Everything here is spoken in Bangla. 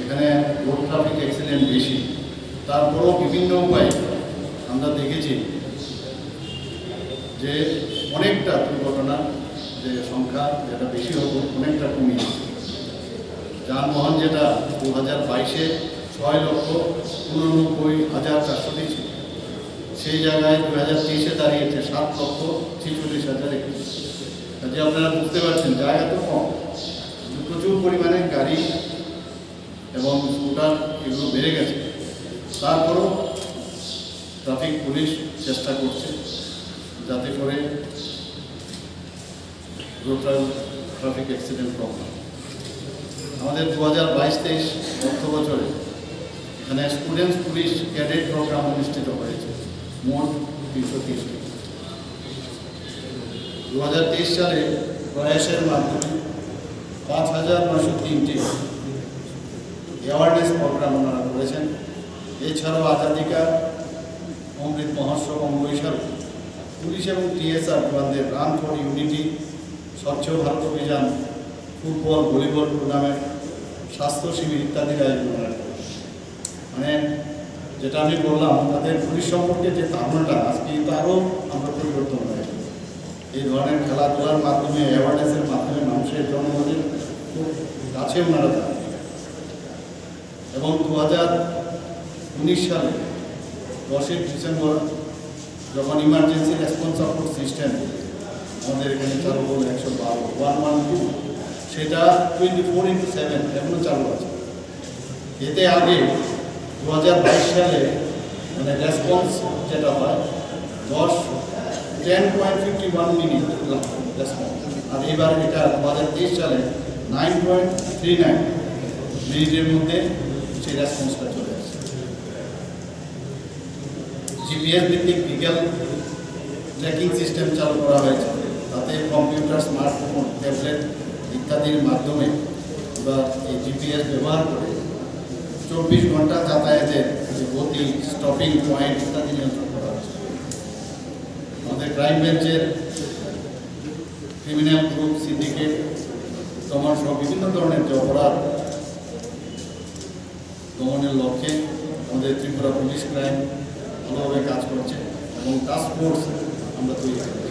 এখানে রোড ট্রাফিক অ্যাক্সিডেন্ট বেশি, তারপরেও বিভিন্ন উপায়ে আমরা দেখেছি যে অনেকটা দুর্ঘটনা যে সংখ্যা যেটা বেশি হতো অনেকটা কমিয়ে, যানবাহন যেটা 2022-এ 6,99,400 ছিল, সেই জায়গায় 2023-এ দাঁড়িয়েছে 7,46,000। কাজে আপনারা বুঝতে পারছেন জায়গা তো কম, প্রচুর পরিমাণে গাড়ি এবং স্কুটার এগুলো বেড়ে গেছে। তারপরেও ট্রাফিক পুলিশ চেষ্টা করছে যাতে করে রোড ট্রাফিক অ্যাক্সিডেন্ট কম হয়। আমাদের 2022-23 অর্থ বছরে এখানে স্টুডেন্টস পুলিশ ক্যাডেট প্রোগ্রাম অনুষ্ঠিত হয়েছে, মোট 330টি। 2023 সালে প্রয়াসের মাধ্যমে 5,903টি অ্যাওয়ারনেস প্রোগ্রাম ওনারা করেছেন। এছাড়াও আজাদিকা, অমৃত মহোৎসব, অমৃতসর পুলিশ এবং টিএসআর জওয়ানদের রান ফর ইউনিটি, স্বচ্ছ ভারত অভিযান, ফুটবল, ভলিবল টুর্নামেন্ট, স্বাস্থ্য শিবির ইত্যাদির আয়োজন করা। মানে যেটা আমি বললাম, তাদের পুলিশ সম্পর্কে যে ধারণাটা আজকে আরও আমরা পরিবর্তন হয়ে গেছে। এই ধরনের খেলাধুলার মাধ্যমে, অ্যাওয়ারনেসের মাধ্যমে মানুষের জনগণের খুব কাছে ওনারা থাকেন। এবং 2019 সালে 10 ডিসেম্বর যখন ইমার্জেন্সি রেসপন্স সাপোর্ট সিস্টেম আমাদের এখানে চালু হলো 112 সেটা 24/7 এখনো চালু আছে। এতে আগে 2022 সালে মানে রেসপন্স যেটা হয় 10.51 মিনিট রেসপন্স, আর এবার এটা 2023 সালে 9.39 মিনিটের মধ্যে সেই রেসপন্সটা চলে আসছে। জিপিএস ভিত্তিক ভেহিক্যাল ট্র্যাকিং সিস্টেম চালু করা হয়েছে, তাতে কম্পিউটার, স্মার্টফোন, ট্যাবলেট ইত্যাদির মাধ্যমে বা এই জিপিএস ব্যবহার করে 24 ঘন্টা যাতায়াতের যে গতি, স্টপিং পয়েন্ট ইত্যাদি নিয়ন্ত্রণ করা হয়েছে। আমাদের ক্রাইম ব্রাঞ্চের ক্রিমিনাল গ্রুপ, সিন্ডিকেট, দমন সহ বিভিন্ন ধরনের যে অপরাধ দমনের লক্ষ্যে আমাদের ত্রিপুরা পুলিশ ক্রাইম ভালোভাবে কাজ করছে এবং টাস্ক ফোর্স আমরা তৈরি করি।